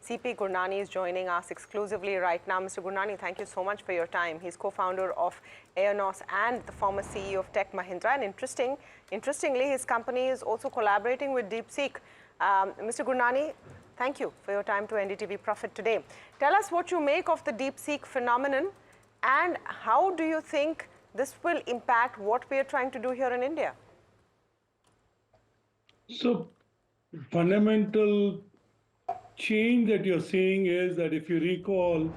CP Gurnani is joining us exclusively right now. Mr. Gurnani, thank you so much for your time. He's co-founder of AIonOS and the former CEO of Tech Mahindra. And interestingly, his company is also collaborating with DeepSeek. Mr. Gurnani, thank you for your time to NDTV Profit today. Tell us what you make of the DeepSeek phenomenon and how do you think this will impact what we are trying to do here in India? So, fundamental change that you're seeing is that if you recall,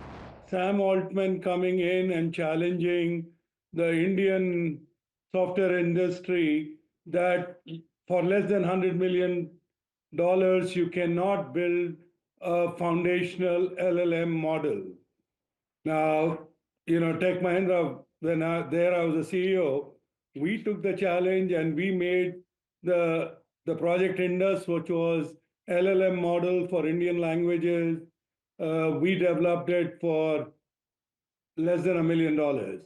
Sam Altman coming in and challenging the Indian software industry that for less than $100 million, you cannot build a foundational LLM model. Now, Tech Mahindra, when I was a CEO, we took the challenge and we made the project Indus, which was LLM model for Indian languages. We developed it for less than $1 million.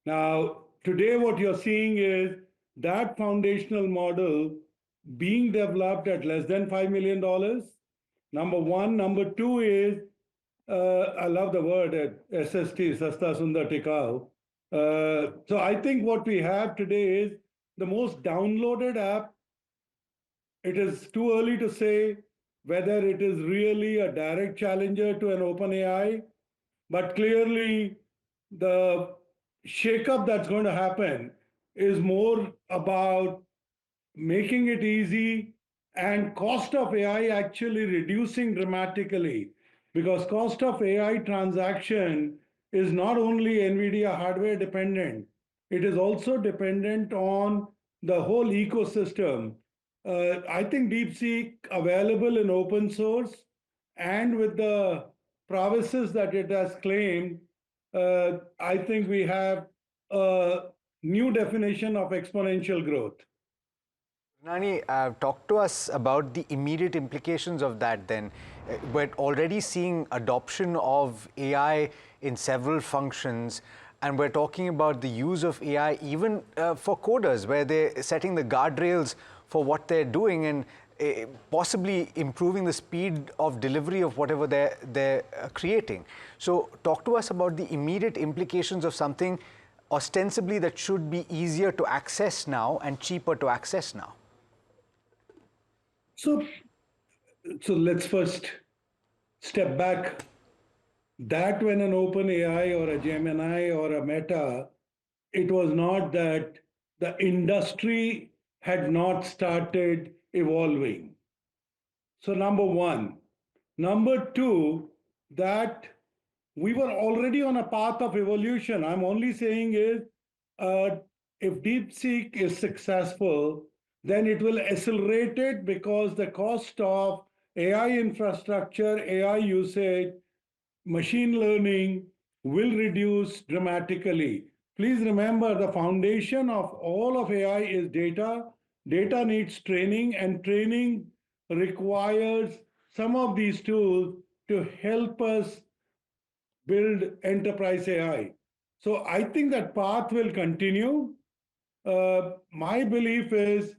Now, today what you're seeing is that foundational model being developed at less than $5 million. Number one. Number two is, I love the word SST, Sasta Sundar Tikau. So I think what we have today is the most downloaded app. It is too early to say whether it is really a direct challenger to an OpenAI, but clearly the shakeup that's going to happen is more about making it easy and cost of AI actually reducing dramatically, because cost of AI transaction is not only NVIDIA hardware dependent, it is also dependent on the whole ecosystem. I think DeepSeek available in open source and with the prowesses that it has claimed, I think we have a new definition of exponential growth. Gurnani, talk to us about the immediate implications of that then. We're already seeing adoption of AI in several functions, and we're talking about the use of AI even for coders, where they're setting the guardrails for what they're doing and possibly improving the speed of delivery of whatever they're creating. So talk to us about the immediate implications of something ostensibly that should be easier to access now and cheaper to access now. So let's first step back. That when an OpenAI or a Gemini or a Meta, it was not that the industry had not started evolving. So number one. Number two, that we were already on a path of evolution. I'm only saying is, if DeepSeek is successful, then it will accelerate it because the cost of AI infrastructure, AI usage, machine learning will reduce dramatically. Please remember, the foundation of all of AI is data. Data needs training, and training requires some of these tools to help us build enterprise AI. So I think that path will continue. My belief is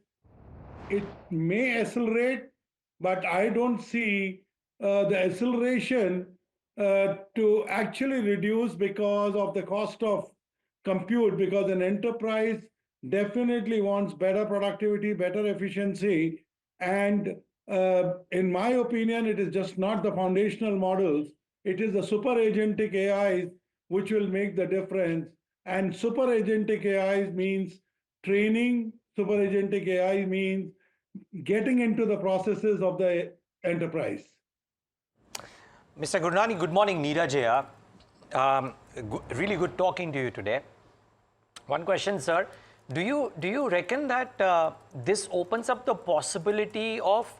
it may accelerate, but I don't see the acceleration to actually reduce because of the cost of compute, because an enterprise definitely wants better productivity, better efficiency. And in my opinion, it is just not the foundational models. It is the super agentic AIs which will make the difference. And super agentic AIs means training. Super agentic AI means getting into the processes of the enterprise. Mr. Gurnani, good morning. Neeraj here. Really good talking to you today. One question, sir. Do you reckon that this opens up the possibility of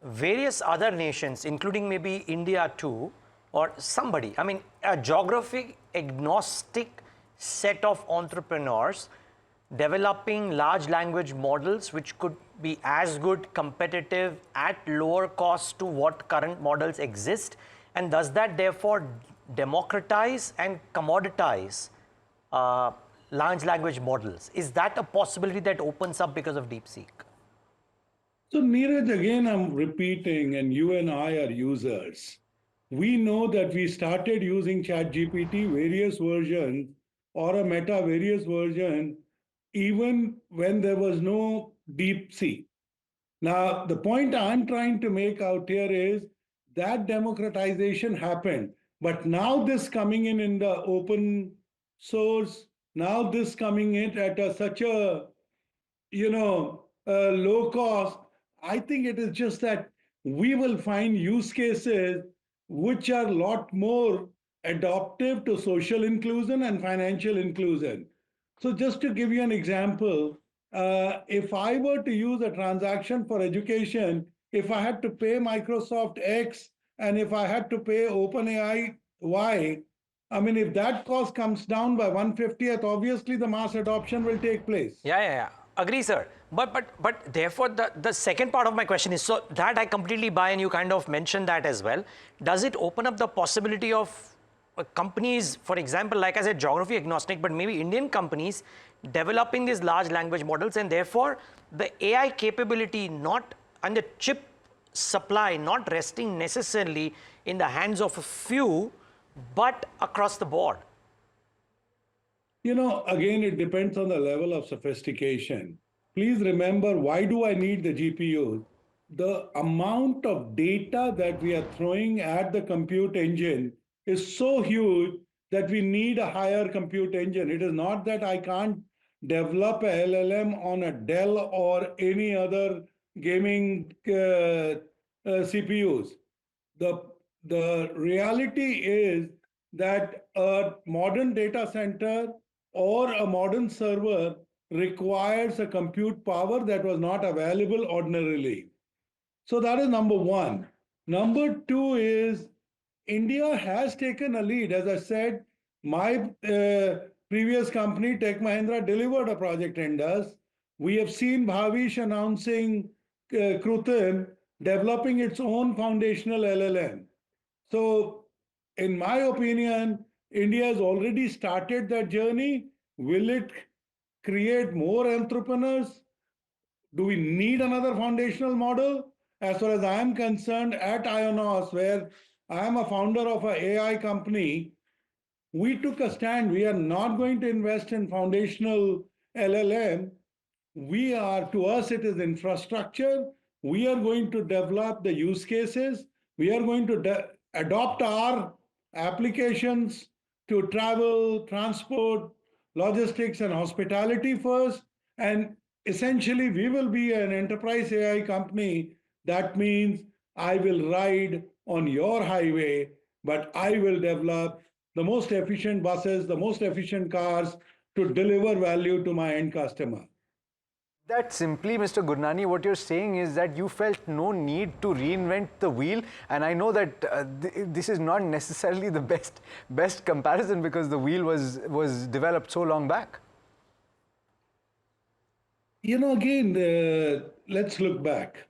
various other nations, including maybe India too, or somebody, I mean, a geographic agnostic set of entrepreneurs developing large language models which could be as good, competitive, at lower cost to what current models exist? And does that therefore democratize and commoditize large language models? Is that a possibility that opens up because of DeepSeek? So Neeraj, again, I'm repeating, and you and I are users. we know that we started using ChatGPT various versions or a Meta various version even when there was no DeepSeek. Now, the point I'm trying to make out here is that democratization happened, but now this coming in the open source, now this coming in at such a low cost. I think it is just that we will find use cases which are a lot more adaptive to social inclusion and financial inclusion. So, just to give you an example, if I were to use a transaction for education, if I had to pay Microsoft X and if I had to pay OpenAI Y, I mean, if that cost comes down by 1/50th, obviously the mass adoption will take place. Yeah. Agree, sir. But therefore, the second part of my question is, so that I completely buy, and you kind of mentioned that as well. Does it open up the possibility of companies, for example, like I said, geography agnostic, but maybe Indian companies developing these large language models, and therefore the AI capability not and the chip supply not resting necessarily in the hands of a few, but across the board? Again, it depends on the level of sophistication. Please remember, why do I need the GPU? The amount of data that we are throwing at the compute engine is so huge that we need a higher compute engine. It is not that I can't develop a LLM on a Dell or any other gaming CPUs. The reality is that a modern data center or a modern server requires a compute power that was not available ordinarily. So that is number one. Number two is India has taken a lead. As I said, my previous company, Tech Mahindra, delivered a project Indus. We have seen Bhavish announcing Krutim developing its own foundational LLM. So, in my opinion, India has already started that journey. Will it create more entrepreneurs? Do we need another foundational model? As far as I am concerned, at AIonOS, where I am a founder of an AI company, we took a stand. We are not going to invest in foundational LLM. To us, it is infrastructure. We are going to develop the use cases. We are going to adopt our applications to travel, transport, logistics, and hospitality first. And essentially, we will be an enterprise AI company. That means I will ride on your highway, but I will develop the most efficient buses, the most efficient cars to deliver value to my end customer. That simply, Mr. Gurnani, what you're saying is that you felt no need to reinvent the wheel, and I know that this is not necessarily the best comparison because the wheel was developed so long back. Again, let's look back.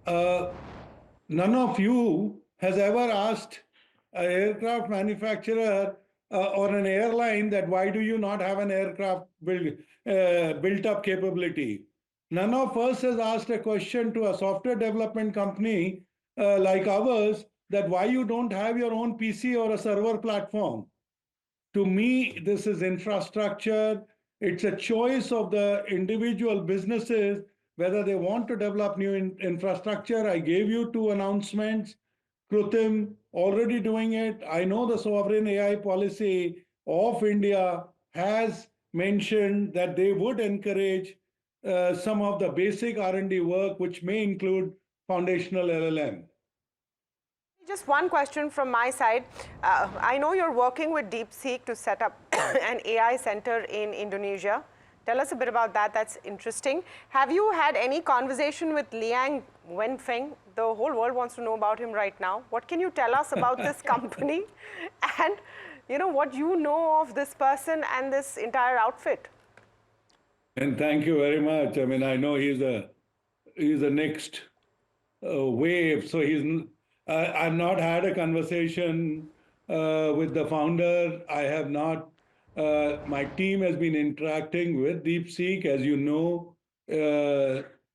None of you has ever asked an aircraft manufacturer or an airline that why do you not have an aircraft built up capability. None of us has asked a question to a software development company like ours that why you don't have your own PC or a server platform. To me, this is infrastructure. It's a choice of the individual businesses whether they want to develop new infrastructure. I gave you two announcements. Krutim already doing it. I know the sovereign AI policy of India has mentioned that they would encourage some of the basic R&D work, which may include foundational LLM. Just one question from my side. I know you're working with DeepSeek to set up an AI center in Indonesia. Tell us a bit about that. That's interesting. Have you had any conversation with Liang Wenfeng? The whole world wants to know about him right now. What can you tell us about this company and what you know of this person and this entire outfit? And thank you very much. I mean, I know he's a next wave. So I've not had a conversation with the founder. I have not. My team has been interacting with DeepSeek, as you know.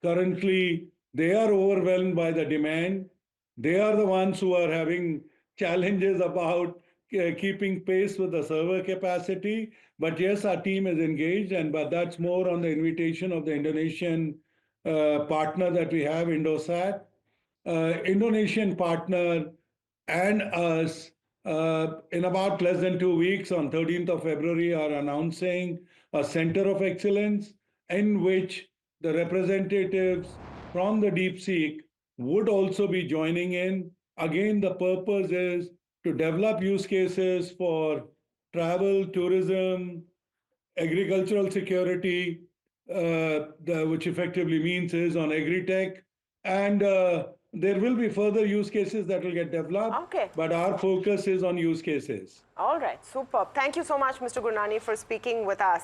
Currently, they are overwhelmed by the demand. They are the ones who are having challenges about keeping pace with the server capacity. But yes, our team is engaged, but that's more on the invitation of the Indonesian partner that we have, Indosat. Indonesian partner and us, in about less than 2 weeks, on 13th of February, are announcing a center of excellence in which the representatives from the DeepSeek would also be joining in. Again, the purpose is to develop use cases for travel, tourism, agricultural security, which effectively means is on agritech. And there will be further use cases that will get developed. Okay. But our focus is on use cases. All right, superb. Thank you so much, Mr. Gurnani, for speaking with us.